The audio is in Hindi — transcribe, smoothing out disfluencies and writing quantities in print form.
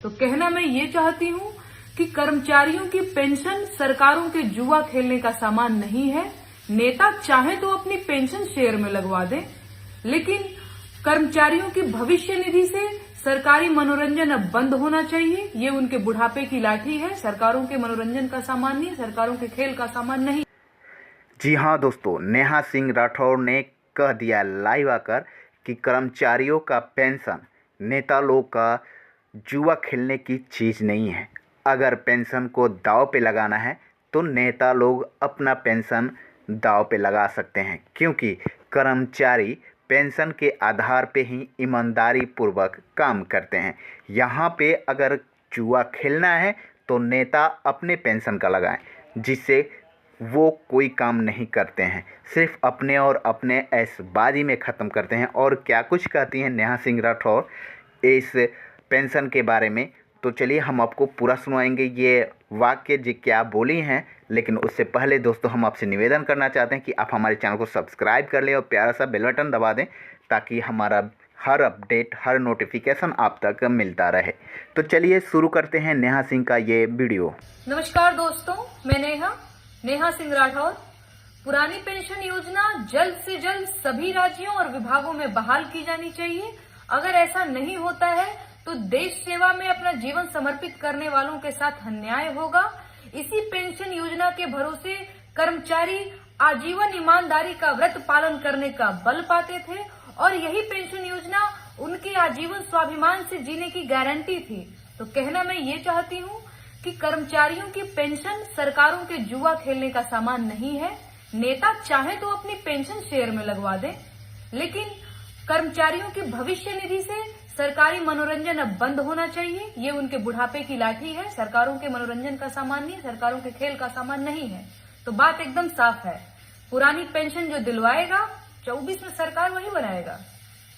तो कहना मैं ये चाहती हूँ कि कर्मचारियों की पेंशन सरकारों के जुआ खेलने का सामान नहीं है। नेता चाहे तो अपनी पेंशन शेयर में लगवा दें, लेकिन कर्मचारियों की भविष्य निधि से सरकारी मनोरंजन अब बंद होना चाहिए। ये उनके बुढ़ापे की लाठी है, सरकारों के मनोरंजन का सामान नहीं, सरकारों के खेल का सामान नहीं। जी हाँ दोस्तों, नेहा सिंह राठौर ने कह दिया लाइव आकर कि कर्मचारियों का पेंशन नेता लोग का जुआ खेलने की चीज़ नहीं है। अगर पेंशन को दांव पे लगाना है तो नेता लोग अपना पेंशन दांव पे लगा सकते हैं, क्योंकि कर्मचारी पेंशन के आधार पे ही ईमानदारी पूर्वक काम करते हैं। यहाँ पे अगर जुआ खेलना है तो नेता अपने पेंशन का लगाएं, जिससे वो कोई काम नहीं करते हैं, सिर्फ अपने और अपने ऐशबाजी में ख़त्म करते हैं। और क्या कुछ कहती हैं नेहा सिंह राठौर इस पेंशन के बारे में, तो चलिए हम आपको पूरा सुनाएंगे ये वाक्य जी क्या बोली हैं। लेकिन उससे पहले दोस्तों, हम आपसे निवेदन करना चाहते हैं कि आप हमारे चैनल को सब्सक्राइब कर लें और प्यारा सा बेल बटन दबा दें, ताकि हमारा हर अपडेट, हर नोटिफिकेशन आप तक मिलता रहे। तो चलिए शुरू करते हैं नेहा सिंह का ये वीडियो। नमस्कार दोस्तों, मैं नेहा सिंह राठौर। पुरानी पेंशन योजना जल्द से जल्द सभी राज्यों और विभागों में बहाल की जानी चाहिए। अगर ऐसा नहीं होता है तो देश सेवा में अपना जीवन समर्पित करने वालों के साथ अन्याय होगा। इसी पेंशन योजना के भरोसे कर्मचारी आजीवन ईमानदारी का व्रत पालन करने का बल पाते थे और यही पेंशन योजना उनके आजीवन स्वाभिमान से जीने की गारंटी थी। तो कहना मैं ये चाहती हूँ कि कर्मचारियों की पेंशन सरकारों के जुआ खेलने का सामान नहीं है। नेता चाहे तो अपनी पेंशन शेयर में लगवा दें, लेकिन कर्मचारियों की भविष्य निधि से सरकारी मनोरंजन अब बंद होना चाहिए। ये उनके बुढ़ापे की लाठी है, सरकारों के मनोरंजन का सामान नहीं, सरकारों के खेल का सामान नहीं है। तो बात एकदम साफ है, पुरानी पेंशन जो दिलवाएगा 24 में सरकार वही बनाएगा।